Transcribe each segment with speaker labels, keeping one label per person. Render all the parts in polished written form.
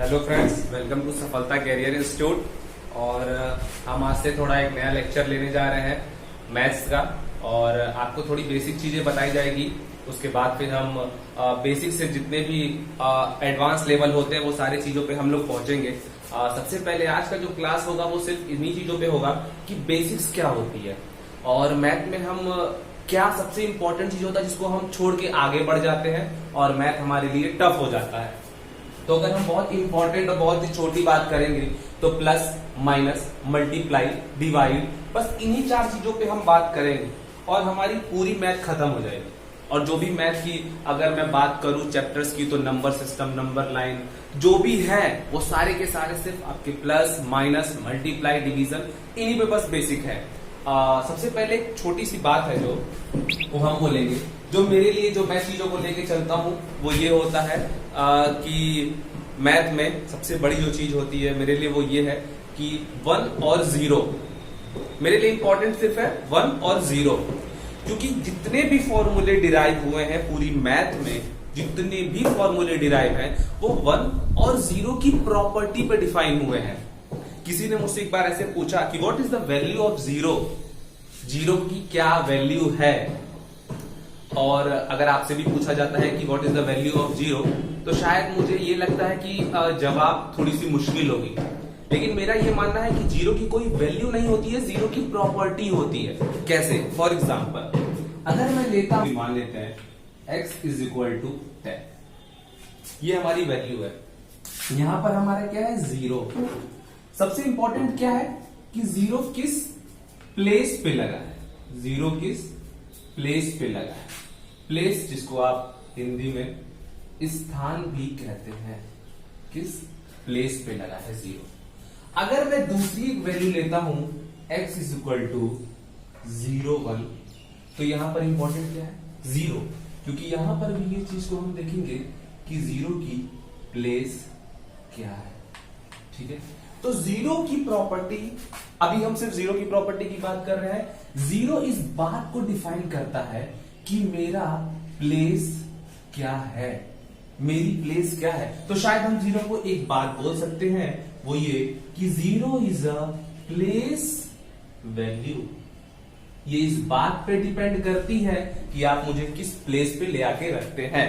Speaker 1: Hello friends, welcome to सफलता career institute. और हम आज से थोड़ा एक नया लेक्चर लेने जा रहे हैं मैथ्स का। और आपको थोड़ी बेसिक चीजें बताई जाएगी, उसके बाद फिर हम बेसिक से जितने भी एडवांस लेवल होते हैं वो सारी चीजों पे हम लोग पहुंचेंगे। सबसे पहले आज का जो क्लास होगा वो सिर्फ इन्हीं चीजों पे होगा कि बेसिक्स क्या होती है और मैथ में हम क्या सबसे इंपॉर्टेंट चीज होता है जिसको हम छोड़ के आगे बढ़ जाते हैं और मैथ हमारे लिए टफ हो जाता है। तो अगर हम बहुत इंपॉर्टेंट और बहुत ही छोटी बात करेंगे तो प्लस, माइनस, मल्टीप्लाई, डिवाइड, बस इन्हीं चार चीजों पे हम बात करेंगे और हमारी पूरी मैथ खत्म हो जाएगी। और जो भी मैथ की अगर मैं बात करूं चैप्टर्स की, तो नंबर सिस्टम, नंबर लाइन जो भी है वो सारे के सारे सिर्फ आपके प्लस, माइनस, मल्टीप्लाई, डिवीजन इन्हीं पे बस बेसिक है। सबसे पहले एक छोटी सी बात है जो वो हम बोलेंगे, जो मेरे लिए जो मैं चीजों को लेके चलता हूं वो ये होता है कि मैथ में सबसे बड़ी जो चीज होती है मेरे लिए वो ये है कि 1 और 0 मेरे लिए इंपॉर्टेंट सिर्फ है 1 और 0, क्योंकि जितने भी फॉर्मूले डिराइव हुए हैं पूरी मैथ में, जितने भी फॉर्मूले डिराइव हैं वो 1 और 0 की प्रॉपर्टी पे डिफाइन हुए हैं। किसी ने मुझसे एक बार ऐसे पूछा कि what is the value of 0, 0 की क्या वैल्यू है। और अगर आपसे भी पूछा जाता है कि what is the value of 0, तो शायद मुझे ये लगता है कि जवाब थोड़ी सी मुश्किल होगी। लेकिन मेरा ये मानना है कि 0 की कोई वैल्यू नहीं होती है, 0 की प्रॉपर्टी होती है। कैसे? फॉर एग्जाम्पल अगर मैं लेता हूं, मान लेते हैं x इज इक्वल टू 10, ये हमारी वैल्यू है। यहां पर हमारा क्या है? 0। सबसे इंपॉर्टेंट क्या है कि 0 किस प्लेस पे लगा है, 0 किस प्लेस पे लगा है। प्लेस जिसको आप हिंदी में स्थान भी कहते हैं, किस प्लेस पे लगा है 0। अगर मैं दूसरी वैल्यू लेता हूं x इज इक्वल टू 0, 1, तो यहां पर इंपॉर्टेंट क्या है? 0, क्योंकि यहां पर भी ये चीज को हम देखेंगे कि 0 की प्लेस क्या है। ठीक है, तो 0 की प्रॉपर्टी, अभी हम सिर्फ 0 की प्रॉपर्टी की बात कर रहे हैं। 0 इस बात को डिफाइन करता है कि मेरा प्लेस क्या है, मेरी प्लेस क्या है। तो शायद हम 0 को एक बात बोल सकते हैं, वो ये कि 0 इज अ प्लेस वैल्यू। ये इस बात पे डिपेंड करती है कि आप मुझे किस प्लेस पे ले आके रखते हैं।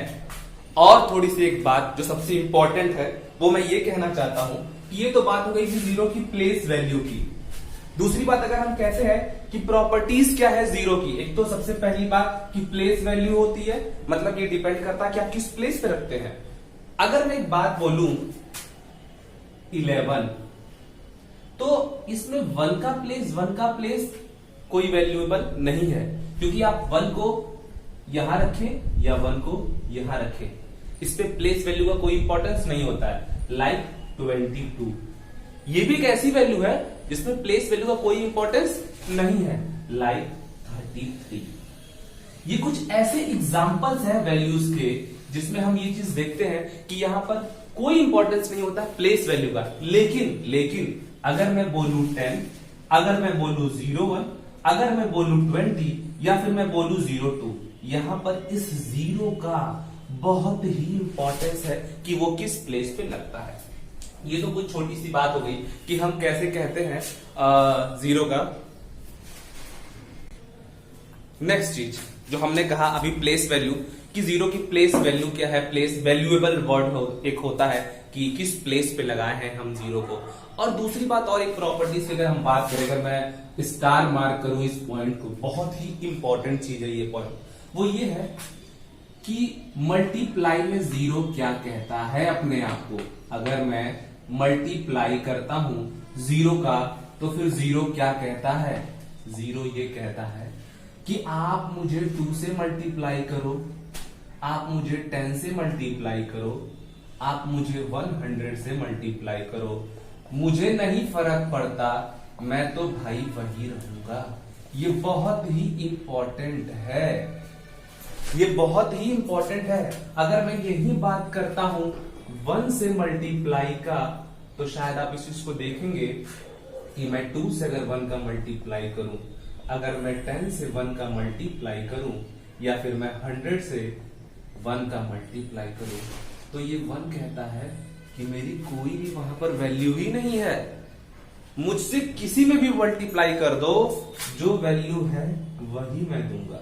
Speaker 1: और थोड़ी सी एक बात जो सबसे इंपॉर्टेंट है वो मैं ये कहना चाहता हूं कि ये तो बात हो गई कि 0 की प्लेस वैल्यू की। दूसरी बात अगर हम कहते हैं कि प्रॉपर्टीज क्या है 0 की, एक तो सबसे पहली बात कि प्लेस वैल्यू होती है, मतलब ये डिपेंड करता है कि आप किस प्लेस पे रखते हैं। अगर मैं एक बात बोलूं 11, तो इसमें 1 का प्लेस कोई वैल्यूएबल नहीं है, क्योंकि आप 1 को यहां रखें या 1 को यहां रखें, इस पे प्लेस वैल्यू का कोई इंपॉर्टेंस नहीं होता है। लाइक 22, ये भी एक ऐसी वैल्यू है जिसमें प्लेस वैल्यू का कोई इंपॉर्टेंस नहीं है। लाइक 33, ये कुछ ऐसे एग्जांपल्स हैं वैल्यूज के जिसमें हम ये चीज देखते हैं कि यहां पर कोई इंपॉर्टेंस नहीं होता प्लेस वैल्यू का। लेकिन अगर मैं बोलूं 10, अगर मैं बोलूं 01, अगर मैं बोलूं 20 या फिर मैं बोलूं 02, यहां पर इस 0 का बहुत ही इंपॉर्टेंस है कि वो किस प्लेस पे लगता है। ये तो कुछ छोटी सी बात हो गई कि हम कैसे कहते हैं 0 का। नेक्स्ट चीज जो हमने कहा अभी प्लेस वैल्यू, कि 0 की प्लेस वैल्यू क्या है। प्लेस वैल्यूएबल वर्ड एक होता है कि किस प्लेस पे लगाए हैं हम 0 को। और दूसरी बात और एक प्रॉपर्टी से अगर हम बात करें, अगर मैं स्टार मार्क करूं इस पॉइंट को, बहुत ही इंपॉर्टेंट चीज है ये पॉइंट, वो ये है कि मल्टीप्लाई में 0 क्या कहता है अपने आप को। अगर मैं मल्टीप्लाई करता हूं 0 का, तो फिर 0 क्या कहता है? 0 ये कहता है कि आप मुझे 2 से मल्टीप्लाई करो, आप मुझे 10 से मल्टीप्लाई करो, आप मुझे 100 से मल्टीप्लाई करो, मुझे नहीं फर्क पड़ता, मैं तो भाई वही रहूंगा। ये बहुत ही इंपॉर्टेंट है, ये बहुत ही इंपॉर्टेंट है। अगर मैं यही बात करता हूं 1 से मल्टीप्लाई का, तो शायद आप इस चीज को देखेंगे कि मैं 2 से अगर 1 का मल्टीप्लाई करूं, अगर मैं 10 से 1 का मल्टीप्लाई करूं, या फिर मैं 100 से 1 का मल्टीप्लाई करूं, तो ये 1 कहता है कि मेरी कोई भी वहां पर वैल्यू ही नहीं है। मुझसे किसी में भी मल्टीप्लाई कर दो, जो वैल्यू है वही मैं दूंगा,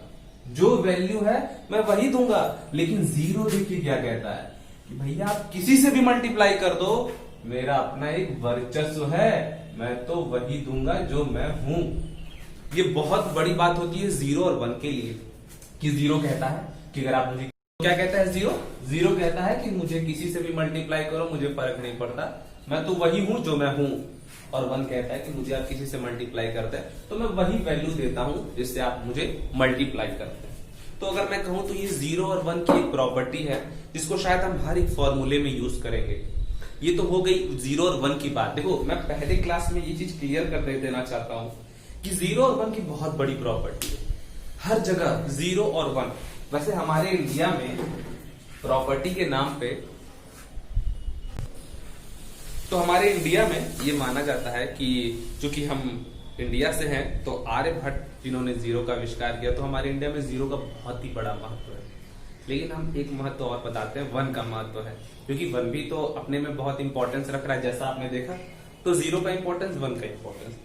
Speaker 1: जो वैल्यू है मैं वही दूंगा। लेकिन जीरो देखिए क्या कहता है कि भैया आप किसी से भी मल्टीप्लाई कर दो, मेरा अपना एक वर्चस्व है, मैं तो वही दूंगा जो मैं हूं। ये बहुत बड़ी बात होती है जीरो और वन के लिए, कि जीरो कहता है कि अगर आप मुझे, क्या कहता है जीरो कहता है कि मुझे किसी से भी मल्टीप्लाई करो, मुझे फर्क नहीं पड़ता, मैं तो वही हूं जो मैं हूं। और वन कहता है कि मुझे आप किसी से मल्टीप्लाई करते हैं तो मैं वही वैल्यू देता हूं जिससे आप मुझे मल्टीप्लाई करते हैं। तो अगर मैं कहूं तो ये जीरो और वन की एक प्रॉपर्टी है जिसको शायद हम हर एक फॉर्मूले में यूज करेंगे। ये तो हो गई जीरो और वन की बात। देखो मैं पहले क्लास में ये चीज क्लियर कर देना चाहता हूं कि जीरो और वन की बहुत बड़ी प्रॉपर्टी है, हर जगह जीरो और वन। वैसे हमारे इंडिया में प्रॉपर्टी के नाम पे, तो हमारे इंडिया में ये माना जाता है कि चूंकि हम इंडिया से हैं तो आर्यभट्ट जिन्होंने जीरो का आविष्कार किया, तो हमारे इंडिया में जीरो का बहुत ही बड़ा महत्व है। लेकिन हम एक महत्व और बताते हैं, वन का महत्व है, क्योंकि वन भी तो अपने में बहुत इंपॉर्टेंस रख रहा है जैसा आपने देखा। तो जीरो का इंपॉर्टेंस, वन का इंपॉर्टेंस।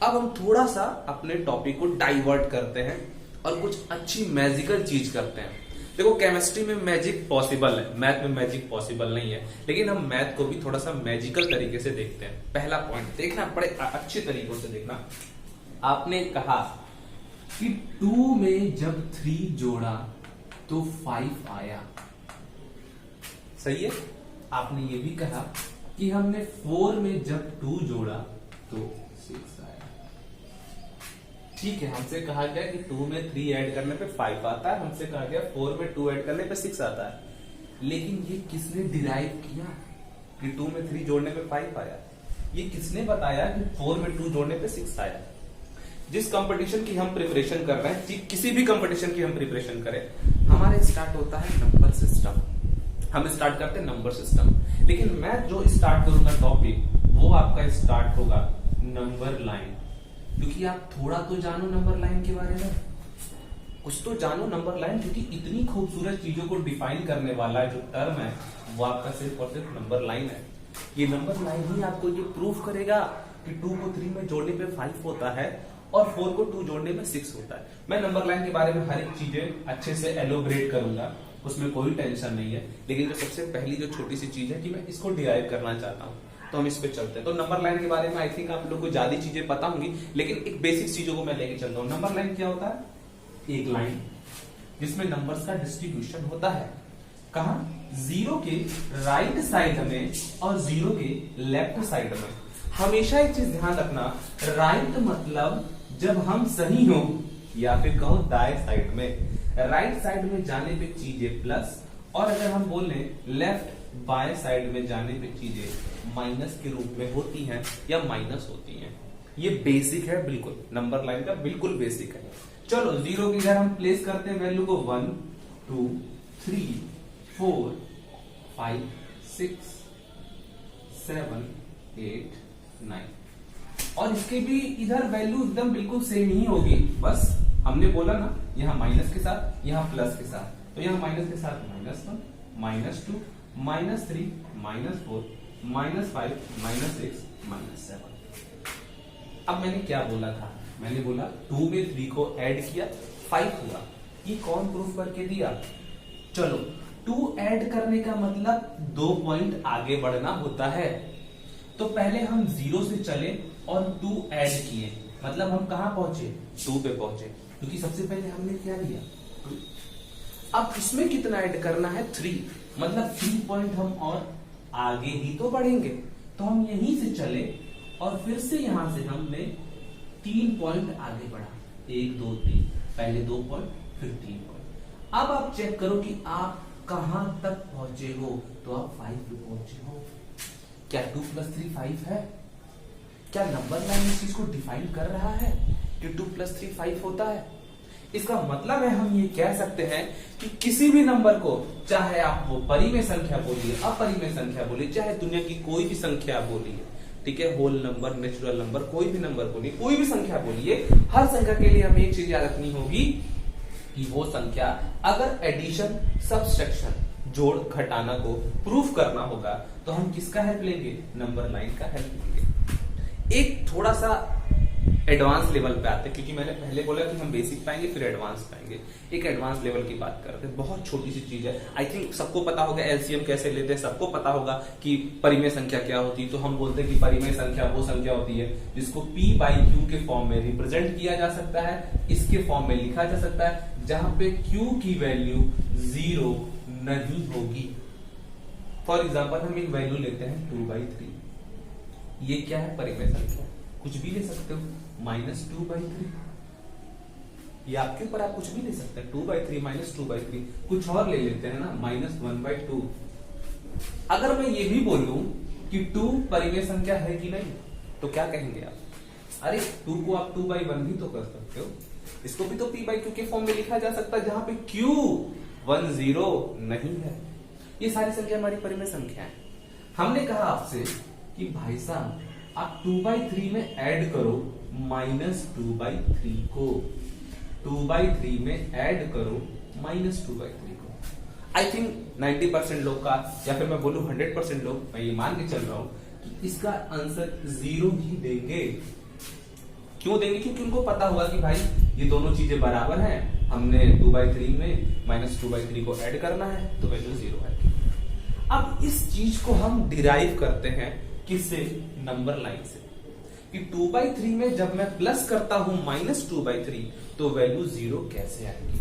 Speaker 1: अब हम थोड़ा सा अपने टॉपिक को डाइवर्ट करते हैं और कुछ अच्छी मैजिकल चीज करते हैं। देखो केमिस्ट्री में मैजिक पॉसिबल है, मैथ में मैजिक पॉसिबल नहीं है, लेकिन हम मैथ को भी थोड़ा सा मैजिकल तरीके से देखते हैं। पहला पॉइंट देखना, बड़े अच्छे तरीकों से देखना। आपने कहा कि 2 में जब 3 जोड़ा तो 5 आया, सही है। आपने ये भी कहा कि हमने 4 में जब 2 जोड़ा तो 6 आया, ठीक है। हमसे कहा गया कि 2 में 3 ऐड करने पे 5 आता है, हमसे कहा गया 4 में 2 ऐड करने पे 6 आता है। लेकिन ये किसने डिराइव किया कि 2 में 3 जोड़ने पे 5 आया? ये किसने बताया कि 4 में 2 जोड़ने पे 6 आया? जिस कंपटीशन की हम प्रिपरेशन कर रहे हैं, किसी भी कंपटीशन की हम प्रिपरेशन करें, हमारे स्टार्ट होता है नंबर सिस्टम। हम स्टार्ट करते हैं नंबर सिस्टम, लेकिन मैं जो स्टार्ट करूंगा टॉपिक, वो आपका स्टार्ट होगा नंबर लाइन। क्योंकि आप थोड़ा तो जानो नंबर लाइन के बारे में, कुछ तो जानो नंबर लाइन, क्योंकि इतनी खूबसूरत चीजों को डिफाइन करने वाला जो टर्म है वो आपका सिर्फ और सिर्फ नंबर लाइन है। ये नंबर लाइन ही आपको ये प्रूफ करेगा कि 2 को 3 में जोड़ने पे 5 होता है और 4 को 2 जोड़ने में 6 होता है। मैं नंबर लाइन के बारे में हर एक चीजें अच्छे से एलोबरेट करूंगा, उसमें कोई टेंशन नहीं है। लेकिन जो सबसे पहली जो छोटी सी चीज है कि मैं इसको डिराइव करना चाहता हूँ, तो हम इस पे चलते हैं। तो नंबर लाइन के बारे में आई थिंक आप लोग को ज्यादा चीजें पता होंगी, लेकिन एक बेसिक चीजों को मैं लेके चलता हूँ। नंबर लाइन क्या होता है? एक लाइन जिसमें नंबर्स का डिस्ट्रीब्यूशन होता है। कहा? जीरो के राइट साइड में और जीरो के लेफ्ट साइड में। हमेशा एक चीज ध्यान रखना, राइट मतलब जब हम सही हो, या फिर कहो दाएं साइड में। राइट साइड में जाने पे चीजें प्लस, और अगर हम बोले लेफ्ट बाएं साइड में जाने पे चीजें माइनस के रूप में होती हैं या माइनस होती हैं। ये बेसिक है, बिल्कुल नंबर लाइन का बिल्कुल बेसिक है। चलो जीरो की अगर हम प्लेस करते हैं वैल्यू को 1 2 3 4 5 6 7 8 9, और इसके भी इधर वैल्यू एकदम बिल्कुल सेम ही होगी। बस हमने बोला ना, यहाँ माइनस के साथ, यहाँ प्लस के साथ, तो यहाँ माइनस के साथ -1 -2 -3 -4 -5 -6 -7। अब मैंने क्या बोला था? मैंने बोला 2 में 3 को ऐड किया 5 हुआ। ये कौन प्रूफ करके दिया? चलो 2 ऐड करने का मतलब 2 पॉइंट आगे बढ़ना होता है। तो पहले हम 0 से चले और 2 ऐड किए, मतलब हम कहां पहुंचे? 2 पे पहुंचे, क्योंकि सबसे पहले हमने क्या लिया? 2। अब इसमें कितना ऐड करना है? 3, मतलब 3 पॉइंट हम और आगे ही तो बढ़ेंगे। तो हम यहीं से चले और फिर से यहां से हमने 3 पॉइंट आगे बढ़ा। 1 2 3, पहले 2 पॉइंट फिर 3 पॉइंट। अब आप चेक करो कि आप कहां तक पहुंचे हो, तो आप 5 पे पहुंचे हो। क्या 2 + 3 5 है? क्या नंबर लाइन इस चीज को डिफाइन कर रहा है कि 2 + 3 5 होता है? इसका मतलब है हम ये कह सकते हैं कि किसी भी नंबर को, चाहे आप वो परिमेय संख्या बोलिए, अपरिमेय संख्या बोलिए, चाहे दुनिया की कोई भी संख्या बोलिए, ठीक है, होल नंबर, नेचुरल नंबर, कोई भी नंबर बोलिए, कोई भी संख्या बोलिए, हर संख्या के लिए हमें एक चीज याद रखनी होगी कि वो संख्या अगर एडिशन, सब्सट्रैक्शन, जोड़ घटाना को प्रूफ करना होगा तो हम किसका हेल्प लेंगे? नंबर लाइन का हेल्प लेंगे। एक थोड़ा सा एडवांस लेवल पे आते हैं, क्योंकि मैंने पहले बोला कि हम बेसिक पाएंगे फिर एडवांस पाएंगे। एक एडवांस लेवल की बात करते हैं, बहुत छोटी सी चीज है। आई थिंक सबको पता होगा एलसीएम कैसे लेते हैं, सबको पता होगा कि परिमेय संख्या क्या होती है। तो हम बोलते हैं कि परिमेय संख्या वो संख्या होती है जिसको P by Q के फॉर्म में रिप्रेजेंट किया जा सकता है, इसके फॉर्म में लिखा जा सकता है, जहां पे Q की वैल्यू 0 नहीं होगी। फॉर एग्जाम्पल हम एक वैल्यू लेते हैं 2/3। ये क्या है? परिमेय संख्या, कुछ भी ले सकते हो, -2/3। ये आपके ऊपर, आप कुछ भी ले सकते हैं, 2/3 -2/3। कुछ और ले लेते हैं ना, -1/2। अगर मैं ये भी बोलूं कि 2 परिमेय संख्या है कि नहीं, तो क्या कहेंगे आप? अरे 2 को आप 2/1 भी तो कर सकते हो, इसको भी तो P by Q के फॉर्म में लिखा जा सकता है, जहां पे Q 10 नहीं है। ये सारी संख्या हमारी परिमेय संख्या है। हमने कहा आपसे कि भाई साहब आप 2/3 में ऐड करो -2/3 को, 2/3 में ऐड करो -2/3 को। आई थिंक 90% लोग का, या फिर मैं बोलूं 100% लोग, मैं ये मान के चल रहा हूं कि इसका आंसर 0 ही देंगे। क्यों देंगे? क्योंकि उनको पता होगा कि भाई ये दोनों चीजें बराबर हैं, हमने 2/3 में -2/3 को ऐड करना है तो वैल्यू 0 है। अब इस चीज को हम डिराइव करते हैं किससे? नंबर लाइन से, कि 2/3 में जब मैं प्लस करता हूं -2/3 तो वैल्यू 0 कैसे आएगी।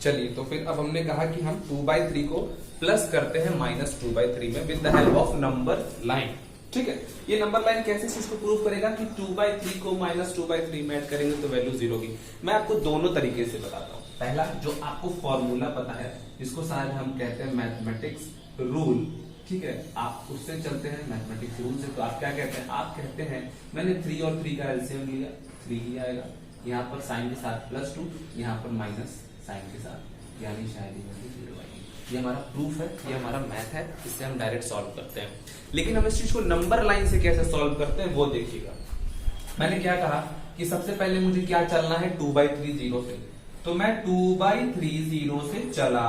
Speaker 1: चलिए, तो फिर अब हमने कहा कि हम 2/3 को प्लस करते हैं -2/3 में with the help of number line. ठीक है, ये नंबर लाइन कैसे चीज को प्रूव करेगा कि 2/3 को -2/3 में ऐड करेंगे तो वैल्यू 0 की। मैं आपको दोनों तरीके से बताता हूं। पहला, जो आपको फॉर्मूला पता है, जिसको शायद हम कहते हैं मैथमेटिक्स रूल। ठीक है, आप उससे चलते हैं मैथमेटिक्स रूल से। तो आप क्या कहते हैं? आप कहते हैं मैंने 3 और 3 का एलसीएम लिया, 3 ही आएगा। यहाँ पर साइन के साथ +2, यहाँ पर माइनस साइन के साथ, यानी शायद ये 0 आएगी। ये हमारा प्रूफ है, ये हमारा मैथ है, इससे हम डायरेक्ट सॉल्व करते हैं। लेकिन हम इस चीज को नंबर लाइन से कैसे सॉल्व करते हैं वो देखिएगा। मैंने क्या कहा कि सबसे पहले मुझे क्या चलना है? 2/3 0 से। तो मैं 2/3 0 से चला,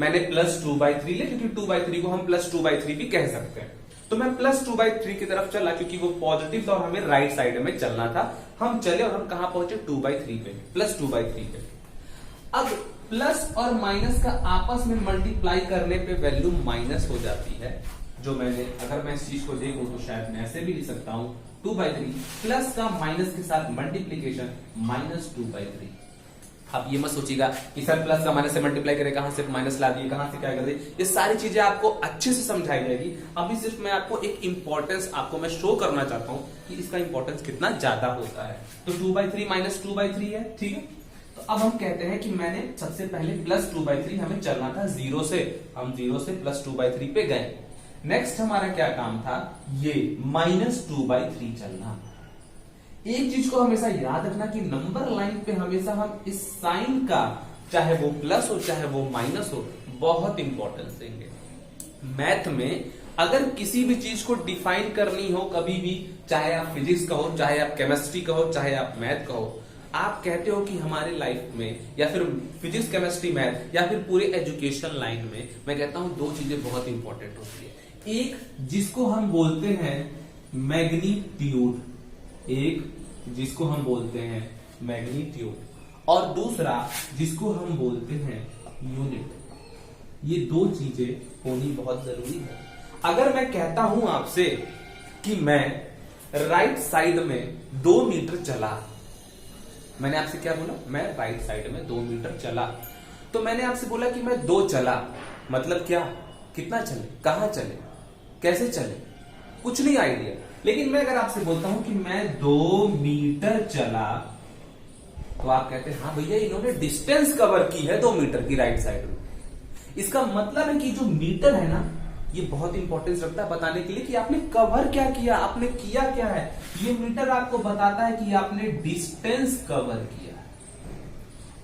Speaker 1: मैंने +2/3 लिया, क्योंकि 2/3 को हम +2/3 भी कह सकते हैं। तो मैं +2/3 की तरफ चला, क्योंकि वो पॉजिटिव था और हमें राइट साइड में चलना था। हम चले और हम कहां पहुंचे? 2/3 पे, +2/3 पे। अब प्लस और माइनस का आपस में मल्टीप्लाई करने पे वैल्यू माइनस हो जाती है। जो मैंने, अगर मैं इस चीज को देखूं तो शायद मैं ऐसे भी लिख सकता हूं, 2/3 प्लस का माइनस के साथ मल्टीप्लीकेशन -2/3। आप ये मत सोचिएगा कि सर प्लस का माइनस से मल्टीप्लाई करे, कहां से माइनस ला दिए, कहां से क्या कर दिए। ये सारी चीजें आपको अच्छे से समझाई जाएगी। अभी सिर्फ मैं आपको एक इंपॉर्टेंस आपको मैं शो करना चाहता हूं कि इसका इंपॉर्टेंस कितना ज्यादा होता है। तो 2/3 -2/3 है, ठीक है। तो अब हम कहते हैं कि मैंने सबसे पहले +2/3 हमें चलना था 0 से, हम 0 से +2/3 पे गए। नेक्स्ट हमारा क्या काम था? ये -2/3 चलना। एक चीज को हमेशा याद रखना कि नंबर लाइन पे हमेशा हम इस साइन का, चाहे वो प्लस हो चाहे वो माइनस हो, बहुत इंपॉर्टेंस देंगे। मैथ में अगर किसी भी चीज को डिफाइन करनी हो कभी भी, चाहे आप फिजिक्स का हो, चाहे आप केमिस्ट्री का हो, चाहे आप मैथ का हो, आप कहते हो कि हमारे लाइफ में, या फिर फिजिक्स केमिस्ट्री मैथ, या फिर पूरे एजुकेशन लाइन में, मैं कहता हूं 2 चीजें बहुत इंपॉर्टेंट होती है। एक जिसको हम बोलते हैं मैग्नीट्यूड, एक जिसको हम बोलते हैं मैग्नीट्यूड, और दूसरा जिसको हम बोलते हैं यूनिट। ये 2 चीजें होनी बहुत जरूरी है। अगर मैं कहता हूं आपसे कि मैं राइट साइड में 2 मीटर चला, मैंने आपसे क्या बोला? मैं राइट साइड में 2 मीटर चला। तो मैंने आपसे बोला कि मैं 2 चला, मतलब क्या? कितना चले, कहां चले, कैसे चले, कुछ नहीं आइडिया। लेकिन मैं अगर आपसे बोलता हूं कि मैं 2 मीटर चला, तो आप कहते हैं हाँ भैया इन्होंने डिस्टेंस कवर की है 2 मीटर की राइट साइड में। इसका मतलब है कि जो मीटर है ना, ये बहुत इंपॉर्टेंस रखता है बताने के लिए कि आपने कवर क्या किया, आपने किया क्या है। ये मीटर आपको बताता है कि आपने डिस्टेंस कवर किया।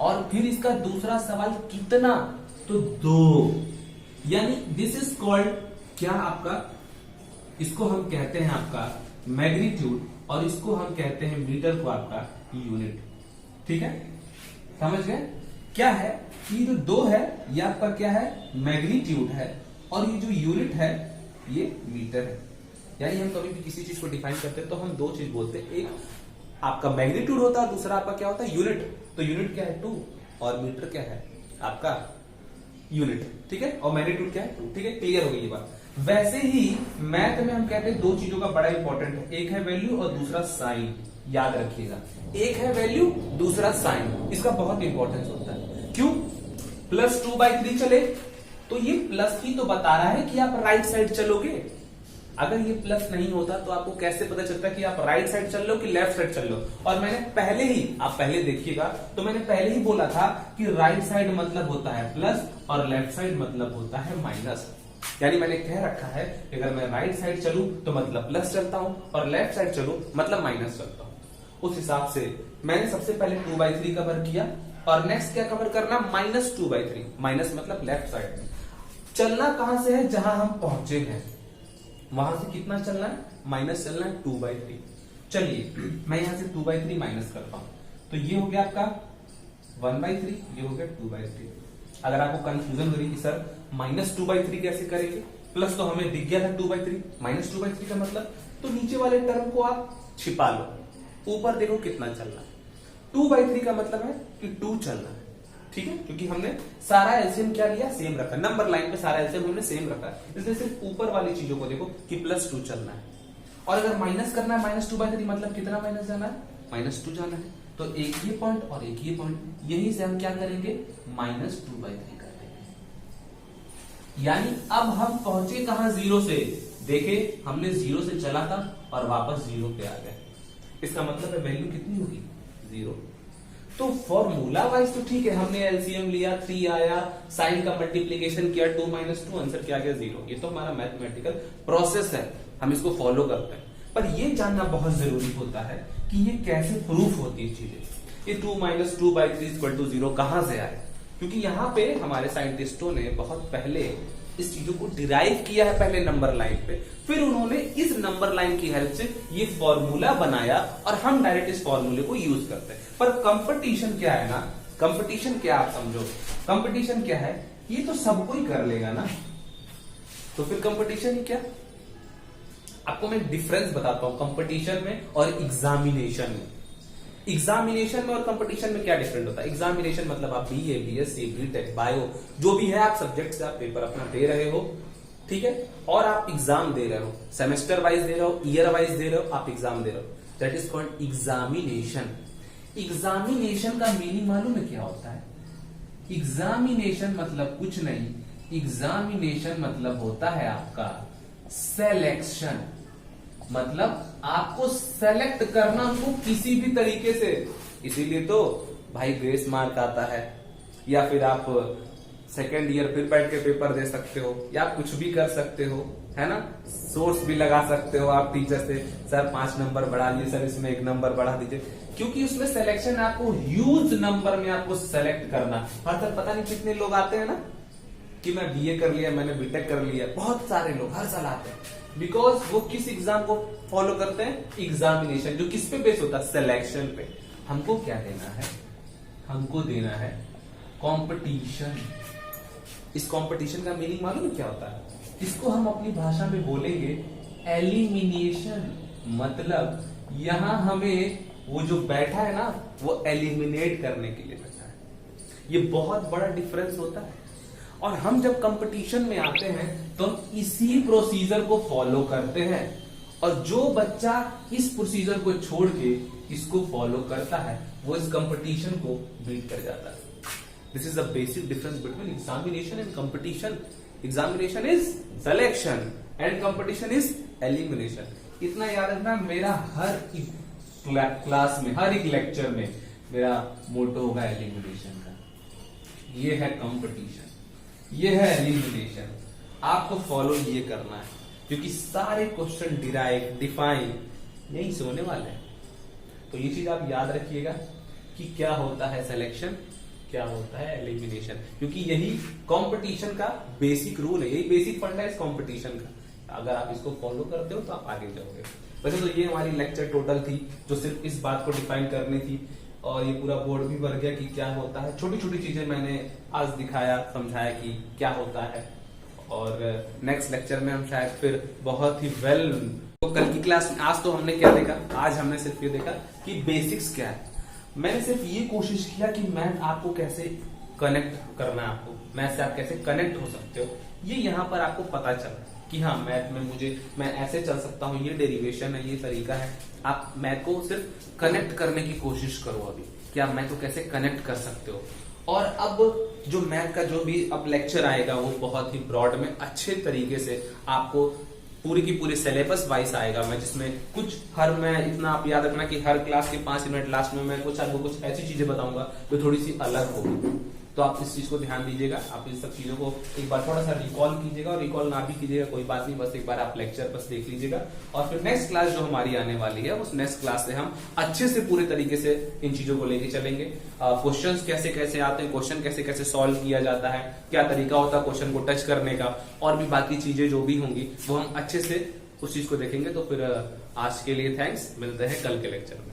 Speaker 1: और फिर इसका दूसरा सवाल कितना? तो 2, यानी दिस इज कॉल्ड क्या? आपका, इसको हम कहते हैं आपका मैग्नीट्यूड, और इसको हम कहते हैं मीटर को आपका यूनिट। ठीक है, समझ गए? क्या है कि जो 2 है ये आपका क्या है, मैग्नीट्यूड है, और ये जो यूनिट है ये मीटर है। यानी हम कभी भी किसी चीज को डिफाइन करते हैं तो हम 2 चीज बोलते हैं, एक आपका मैग्नीट्यूड होता है, दूसरा आपका क्या होता है, यूनिट। तो यूनिट क्या है 2 और मीटर क्या है आपका यूनिट, ठीक है, और मैग्नीट्यूड क्या है 2, ठीक है, क्लियर हो गई ये बात। वैसे ही मैथ में हम कहते हैं 2 चीजों का बड़ा इंपॉर्टेंट है, एक है वैल्यू और दूसरा साइन। याद रखिएगा, एक है वैल्यू, दूसरा साइन, इसका बहुत इंपॉर्टेंस होता है। क्यों? +2/3 चले तो ये प्लस ही तो बता रहा है कि आप राइट साइड चलोगे। अगर ये प्लस नहीं होता तो आपको कैसे पता चलता कि आप राइट साइड चल लो कि लेफ्ट साइड चल लो। और मैंने पहले ही, आप पहले देखिएगा तो मैंने पहले ही बोला था कि राइट साइड मतलब होता है प्लस और लेफ्ट साइड मतलब होता है माइनस। यानी मैंने कह रखा है कि अगर मैं राइट साइड चलूं तो मतलब प्लस चलता हूं, और लेफ्ट साइड चलूं मतलब माइनस चलता हूं। उस हिसाब से मैंने सबसे पहले 2/3 कवर किया, और नेक्स्ट क्या कवर करना, -2/3। माइनस मतलब लेफ्ट साइड में चलना कहां से है, जहां हम पहुंचे हैं वहां से कितना चलना है, माइनस चलना है 2/3। चलिए मैं यहां से 2/3 माइनस करता हूं, तो ये हो गया आपका 1/3, ये हो गया 2/3। अगर आपको कंफ्यूजन हो रही कि सर -2/3 कैसे करेंगे, प्लस तो हमें दिख गया था 2/3, -2/3 का मतलब, तो नीचे वाले टर्म को आप छिपा लो, ऊपर देखो कितना चलना है। 2/3 का मतलब है कि 2 चलना है, ठीक है, क्योंकि हमने सारा एलसीएम क्या लिया, सेम रखा, नंबर लाइन पे सारा एलसीएम हमने सेम रखा है, इसलिए सिर्फ ऊपर वाली चीजों को देखो कि +2 चलना है। और अगर माइनस करना है -2/3 मतलब कितना माइनस जाना है, -2 जाना है। तो एक ये पॉइंट और एक ये पॉइंट, यही से हम क्या करेंगे, -2/3 कर देंगे। यानी अब हम पहुंचे कहां, 0 से। देखे हमने 0 से चला था और वापस 0 पे आ गए, इसका मतलब है वैल्यू कितनी होगी, 0। तो फॉर्मूला वाइज तो ठीक है, हमने एलसीएम लिया, 3 आया, साइन का मल्टीप्लीकेशन किया, 2 - 2, आंसर क्या आ गया, 0। ये तो हमारा मैथमेटिकल प्रोसेस है, हम इसको फॉलो करते हैं। पर ये जानना बहुत जरूरी होता है कि ये कैसे प्रूफ होती है चीजें, ये 2 - 2/3 = 0 कहां से आए, क्योंकि यहां पे हमारे साइंटिस्टों ने बहुत पहले इस चीजों को डिराइव किया है, पहले नंबर लाइन पे, फिर उन्होंने इस नंबर लाइन की हेल्प से ये फॉर्मूला बनाया, और हम डायरेक्ट इस फॉर्मूले को यूज करते हैं। पर कंपटीशन क्या है ना, कंपटीशन क्या आप समझो, कंपटीशन क्या है, ये तो सब कोई कर लेगा ना, तो फिर कंपटीशन ही क्या। आपको मैं डिफरेंस बताता हूं कंपटीशन में और एग्जामिनेशन में। एग्जामिनेशन में और कंपटीशन में क्या डिफरेंट होता है, एग्जामिनेशन मतलब आप बीए, बीएससी, बीटेक, बायो, जो भी है आप सब्जेक्ट से आप पेपर अपना दे रहे हो, ठीक है, और आप एग्जाम दे रहे हो, सेमेस्टर वाइज दे रहे हो, ईयर वाइज दे रहे हो, आप एग्जाम दे रहे हो, that is called examination. Examination का मीनिंग मालूम है क्या होता है, एग्जामिनेशन मतलब कुछ नहीं, एग्जामिनेशन मतलब होता है आपका सिलेक्शन, मतलब आपको सेलेक्ट करना उनको किसी भी तरीके से, इसीलिए तो भाई ग्रेस मार्क आता है, या फिर आप सेकेंड ईयर फिर बैठ के पेपर दे सकते हो, या कुछ भी कर सकते हो, है ना, सोर्स भी लगा सकते हो आप टीचर से, सर 5 नंबर बढ़ा लिए, सर इसमें 1 नंबर बढ़ा दीजिए, क्योंकि उसमें सिलेक्शन आपको ह्यूज नंबर में आपको सेलेक्ट करना। हर साल पता नहीं कितने लोग आते हैं ना कि मैं बीए कर लिया, मैंने बीटेक कर लिया, बहुत सारे लोग हर साल आते हैं, बिकॉज वो किस एग्जाम को फॉलो करते हैं, एग्जामिनेशन, जो किस पे बेस होता है, सिलेक्शन पे। हमको क्या देना है, हमको देना है कंपटीशन। इस कंपटीशन का मीनिंग मालूम है क्या होता है, इसको हम अपनी भाषा में बोलेंगे एलिमिनेशन, मतलब यहां हमें वो जो बैठा है ना वो एलिमिनेट करने के लिए बैठा है। ये बहुत बड़ा डिफरेंस होता है, और हम जब कंपटीशन में आते हैं तो हम इसी प्रोसीजर को फॉलो करते हैं, और जो बच्चा इस प्रोसीजर को छोड़ के इसको फॉलो करता है वो इस कंपटीशन को बीट कर जाता है। This is the basic difference between examination and competition. Examination is selection and competition is elimination. इतना याद रखना, मेरा हर क्लास में, हर एक लेक्चर में मेरा मोटो होगा एलिमिनेशन का। ये है कंपटीशन, ये है एलिमिनेशन, आपको फॉलो ये करना है, क्योंकि सारे क्वेश्चन डिराइव, डिफाइन यही से होने वाले हैं। तो ये चीज आप याद रखिएगा कि क्या होता है सिलेक्शन, क्या होता है एलिमिनेशन, क्योंकि यही कंपटीशन का बेसिक रूल है, यही बेसिक फंडा है इस कंपटीशन का। अगर आप इसको फॉलो करते हो तो आप आगे जाओगे। वैसे तो ये हमारी लेक्चर टोटल थी जो सिर्फ इस बात को डिफाइन करनी थी, और ये पूरा बोर्ड भी भर गया कि क्या होता है। छोटी छोटी चीजें मैंने आज दिखाया, समझाया कि क्या होता है। और नेक्स्ट लेक्चर में हम शायद फिर बहुत ही वेल, तो कल की क्लास में आज तो हमने क्या देखा, आज हमने सिर्फ ये देखा कि बेसिक्स क्या है। मैंने सिर्फ ये कोशिश किया कि मैथ आपको कैसे कनेक्ट करना है, आपको मैथ से आप कैसे कनेक्ट हो सकते हो, ये यहाँ पर आपको पता चला कि हाँ मैथ में मैं ऐसे चल सकता हूँ, ये डेरिवेशन है, ये तरीका है। आप मैथ को सिर्फ कनेक्ट करने की कोशिश करो अभी कि आप मैथ को कैसे कनेक्ट कर सकते हो। और अब जो मैथ का जो भी अब लेक्चर आएगा वो बहुत ही ब्रॉड में अच्छे तरीके से आपको पूरी की पूरी सिलेबस वाइज आएगा। मैं जिसमें मैं इतना आप याद रखना कि हर क्लास के 5 मिनट लास्ट में मैं आपको कुछ ऐसी चीजें बताऊंगा जो थोड़ी सी अलग होगी। तो आप इस चीज को ध्यान दीजिएगा, आप इस सब चीजों को एक बार थोड़ा सा रिकॉल कीजिएगा, और रिकॉल ना भी कीजिएगा कोई बात नहीं, बस एक बार आप लेक्चर बस देख लीजिएगा। और फिर नेक्स्ट क्लास जो हमारी आने वाली है उस नेक्स्ट क्लास से हम अच्छे से पूरे तरीके से इन चीजों को लेके चलेंगे। क्वेश्चंस कैसे कैसे आते हैं, क्वेश्चन कैसे कैसे सॉल्व किया जाता है, क्या तरीका होता है क्वेश्चन को टच करने का, और भी बाकी चीजें जो भी होंगी वो हम अच्छे से उस चीज को देखेंगे। तो फिर आज के लिए थैंक्स, मिलते हैं कल के लेक्चर में।